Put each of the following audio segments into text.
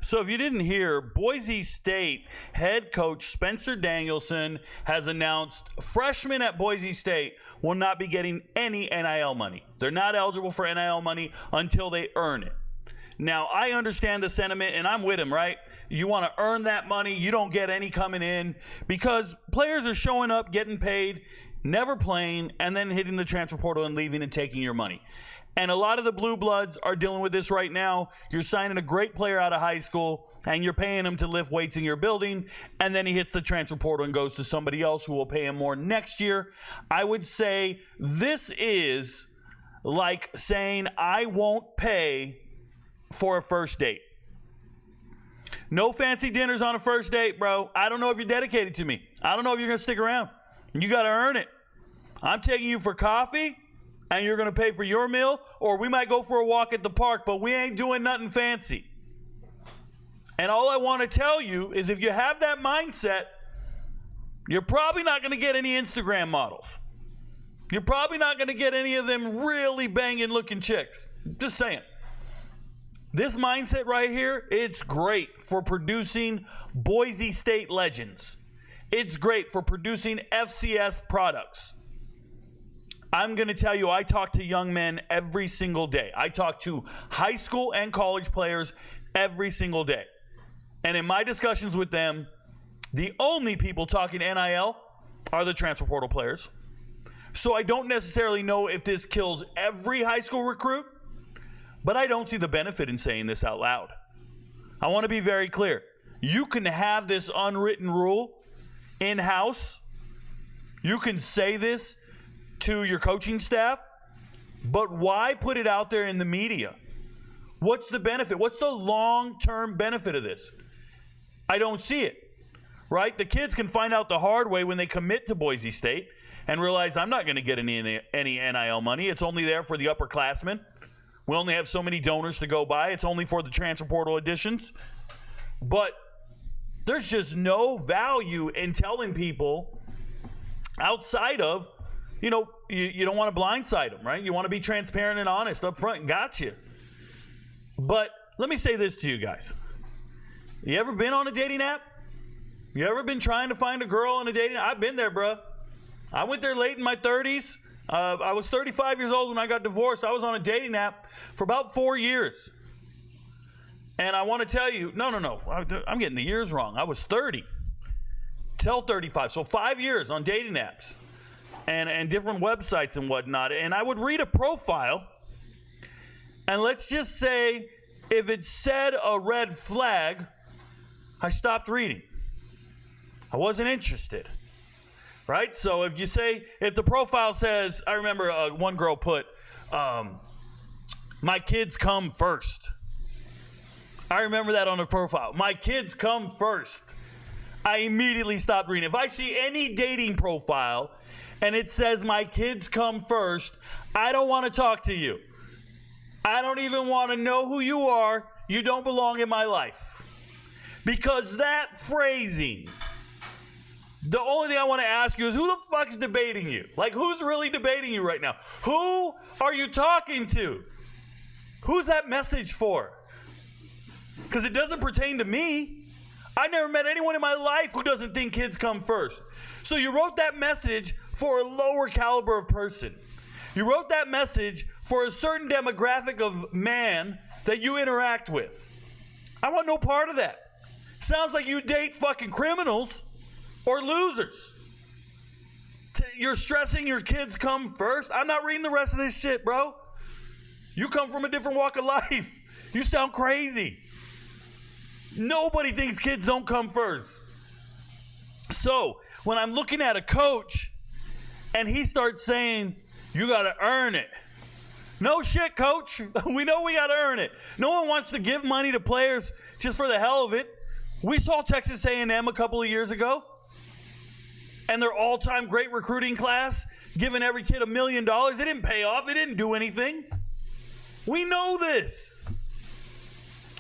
So if you didn't hear, Boise State head coach Spencer Danielson has announced freshmen at Boise State will not be getting any NIL money. They're not eligible for NIL money until they earn it. Now, I understand the sentiment, and I'm with him, right? You want to earn that money. You don't get any coming in because players are showing up, getting paid, never playing, and then hitting the transfer portal and leaving and taking your money. And a lot of the blue bloods are dealing with this right now. You're signing a great player out of high school, and you're paying him to lift weights in your building, and then he hits the transfer portal and goes to somebody else who will pay him more next year. I would say this is like saying I won't pay for a first date. No fancy dinners on a first date, bro. I don't know if you're dedicated to me. I don't know if you're going to stick around. You got to earn it. I'm taking you for coffee, and you're going to pay for your meal, or we might go for a walk at the park, but we ain't doing nothing fancy. And all I want to tell you is if you have that mindset, you're probably not going to get any Instagram models. You're probably not going to get any of them really banging looking chicks. Just saying. This mindset right here, it's great for producing Boise State legends. It's great for producing FCS products. I'm going to tell you, I talk to young men every single day. I talk to high school and college players every single day. And in my discussions with them, the only people talking NIL are the transfer portal players. So I don't necessarily know if this kills every high school recruit, but I don't see the benefit in saying this out loud. I want to be very clear. You can have this unwritten rule in-house. You can say this to your coaching staff, but why put it out there in the media? What's the benefit? What's the long-term benefit of this? I don't see it, right? The kids can find out the hard way when they commit to Boise State and realize I'm not going to get any NIL money. It's only there for the upperclassmen. We only have so many donors to go by. It's only for the transfer portal additions. But there's just no value in telling people outside of, you don't want to blindside them, right? You want to be transparent and honest up front. Gotcha. But let me say this to you guys. You ever been on a dating app? You ever been trying to find a girl on a dating app? I've been there, bro. I went there late in my 30s. I was 35 years old when I got divorced. I was on a dating app for about 4 years. And I want to tell you, no. I'm getting the years wrong. I was 30 till 35. So 5 years on dating apps and different websites and whatnot. And I would read a profile. And let's just say if it said a red flag, I stopped reading. I wasn't interested. Right? So if the profile says, I remember one girl put, my kids come first. I remember that on the profile. My kids come first. I immediately stopped reading. If I see any dating profile and it says my kids come first, I don't want to talk to you. I don't even want to know who you are. You don't belong in my life. Because that phrasing, the only thing I want to ask you is who the fuck's debating you? Like, who's really debating you right now? Who are you talking to? Who's that message for? Because it doesn't pertain to me. I never met anyone in my life who doesn't think kids come first. So you wrote that message for a lower caliber of person. You wrote that message for a certain demographic of man that you interact with. I want no part of that. Sounds like you date fucking criminals or losers. You're stressing your kids come first? I'm not reading the rest of this shit, bro. You come from a different walk of life. You sound crazy. Nobody thinks kids don't come first. So when I'm looking at a coach and he starts saying, you got to earn it. No shit, coach. We know we got to earn it. No one wants to give money to players just for the hell of it. We saw Texas A&M a couple of years ago. And their all-time great recruiting class, giving every kid $1 million. It didn't pay off. It didn't do anything. We know this.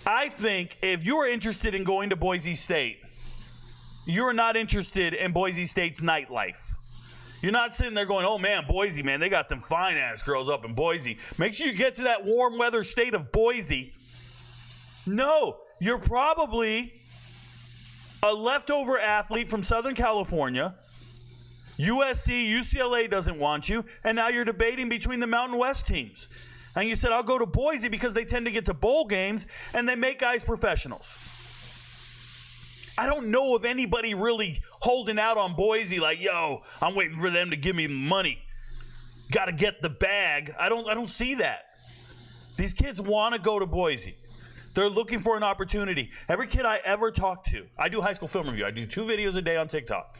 I think if you're interested in going to Boise State, you're not interested in Boise State's nightlife. You're not sitting there going, oh, man, Boise, man, they got them fine-ass girls up in Boise. Make sure you get to that warm weather state of Boise. No, you're probably a leftover athlete from Southern California. USC, UCLA doesn't want you, and now you're debating between the Mountain West teams. And you said, I'll go to Boise because they tend to get to bowl games and they make guys professionals. I don't know of anybody really holding out on Boise like, yo, I'm waiting for them to give me money. Got to get the bag. I don't see that. These kids want to go to Boise. They're looking for an opportunity. Every kid I ever talk to, I do high school film review. I do 2 videos a day on TikTok.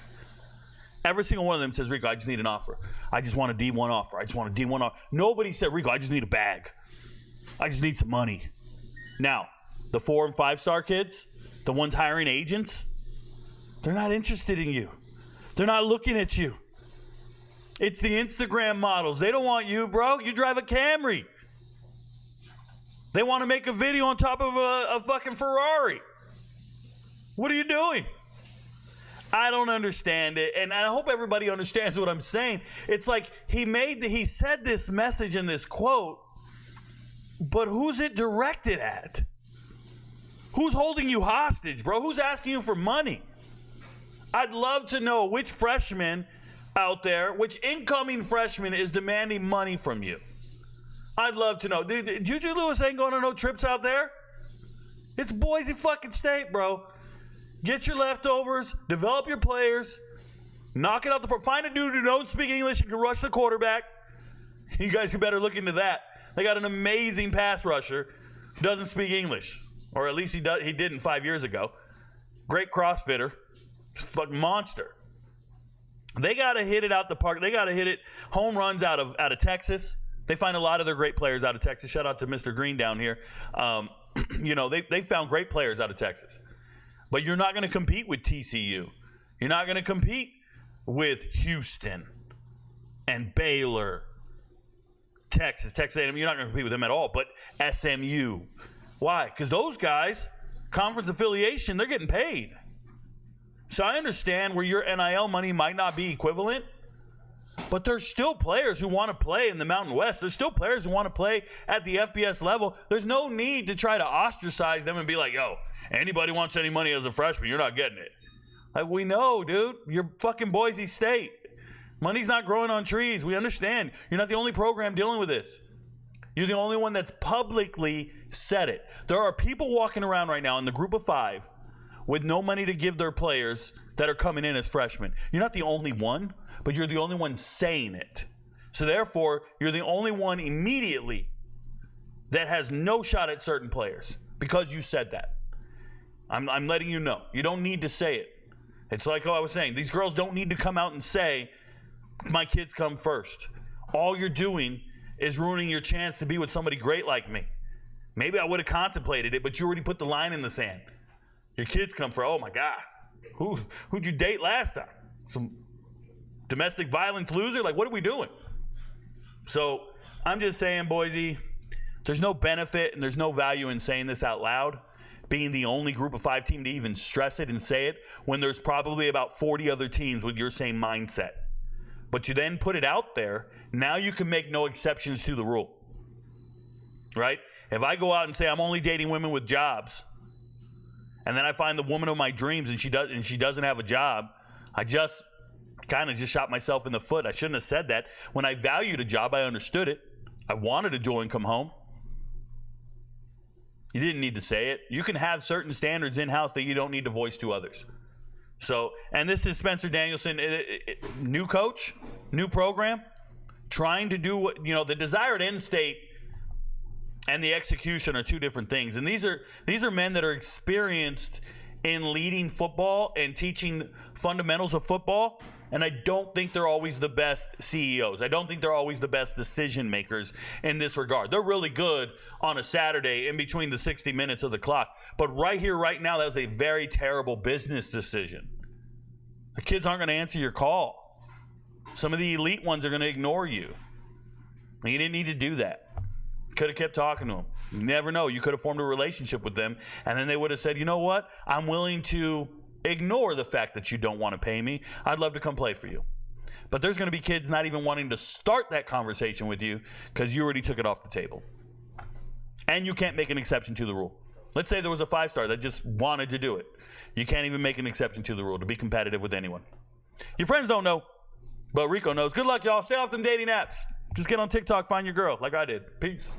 Every single one of them says, Rico, I just need an offer. I just want a D1 offer. I just want a D1 offer. Nobody said, Rico, I just need a bag. I just need some money. Now, the 4- and 5-star kids, the ones hiring agents, they're not interested in you. They're not looking at you. It's the Instagram models. They don't want you, bro. You drive a Camry. They want to make a video on top of a fucking Ferrari. What are you doing? I don't understand it, and I hope everybody understands what I'm saying. It's like he said this message in this quote, but who's it directed at? Who's holding you hostage, bro? Who's asking you for money? I'd love to know which freshman out there, which incoming freshman is demanding money from you. I'd love to know. Dude, Juju Lewis ain't going on no trips out there. It's Boise fucking State, bro. Get your leftovers, develop your players, knock it out the park. Find a dude who don't speak English and can rush the quarterback. You guys better look into that. They got an amazing pass rusher who doesn't speak English, or at least he didn't 5 years ago. Great CrossFitter, fucking monster. They got to hit it out the park. They got to hit it home runs out of Texas. They find a lot of their great players out of Texas. Shout out to Mr. Green down here. They found great players out of Texas. But you're not going to compete with TCU. You're not going to compete with Houston and Baylor, Texas A&M. You're not going to compete with them at all. But SMU. Why? Because those guys, conference affiliation, they're getting paid. So I understand where your NIL money might not be equivalent, but there's still players who want to play in the Mountain West. There's still players who want to play at the FBS level. There's no need to try to ostracize them and be like, yo, anybody wants any money as a freshman, you're not getting it. Like, we know, dude. You're fucking Boise State. Money's not growing on trees. We understand. You're not the only program dealing with this. You're the only one that's publicly said it. There are people walking around right now in the group of 5 with no money to give their players that are coming in as freshmen. You're not the only one, but you're the only one saying it. So therefore, you're the only one immediately that has no shot at certain players because you said that. I'm letting you know. You don't need to say it. It's like I was saying. These girls don't need to come out and say, my kids come first. All you're doing is ruining your chance to be with somebody great like me. Maybe I would have contemplated it, but you already put the line in the sand. Your kids come first. Oh, my God. Who'd you date last time? Some domestic violence loser? Like, what are we doing? So I'm just saying, Boise, there's no benefit and there's no value in saying this out loud, being the only group of 5 team to even stress it and say it when there's probably about 40 other teams with your same mindset. But you then put it out there, now you can make no exceptions to the rule, right? If I go out and say I'm only dating women with jobs, and then I find the woman of my dreams and she doesn't have a job, I just kind of shot myself in the foot. I shouldn't have said that. When I valued a job, I understood it. I wanted a dual income home. You didn't need to say it. You can have certain standards in-house that you don't need to voice to others. So, and this is Spencer Danielson, new coach, new program, trying to do what, the desired end state and the execution are 2 different things. And these are men that are experienced in leading football and teaching fundamentals of football. And I don't think they're always the best CEOs. I don't think they're always the best decision makers in this regard. They're really good on a Saturday in between the 60 minutes of the clock. But right here, right now, that was a very terrible business decision. The kids aren't going to answer your call. Some of the elite ones are going to ignore you. And you didn't need to do that. Could have kept talking to them. You never know. You could have formed a relationship with them. And then they would have said, you know what? I'm willing to ignore the fact that you don't want to pay me. I'd love to come play for you. But there's going to be kids not even wanting to start that conversation with you because you already took it off the table. And you can't make an exception to the rule. Let's say there was a 5-star that just wanted to do it. You can't even make an exception to the rule to be competitive with anyone. Your friends don't know, but Rico knows. Good luck, y'all. Stay off them dating apps. Just get on TikTok, find your girl like I did. Peace.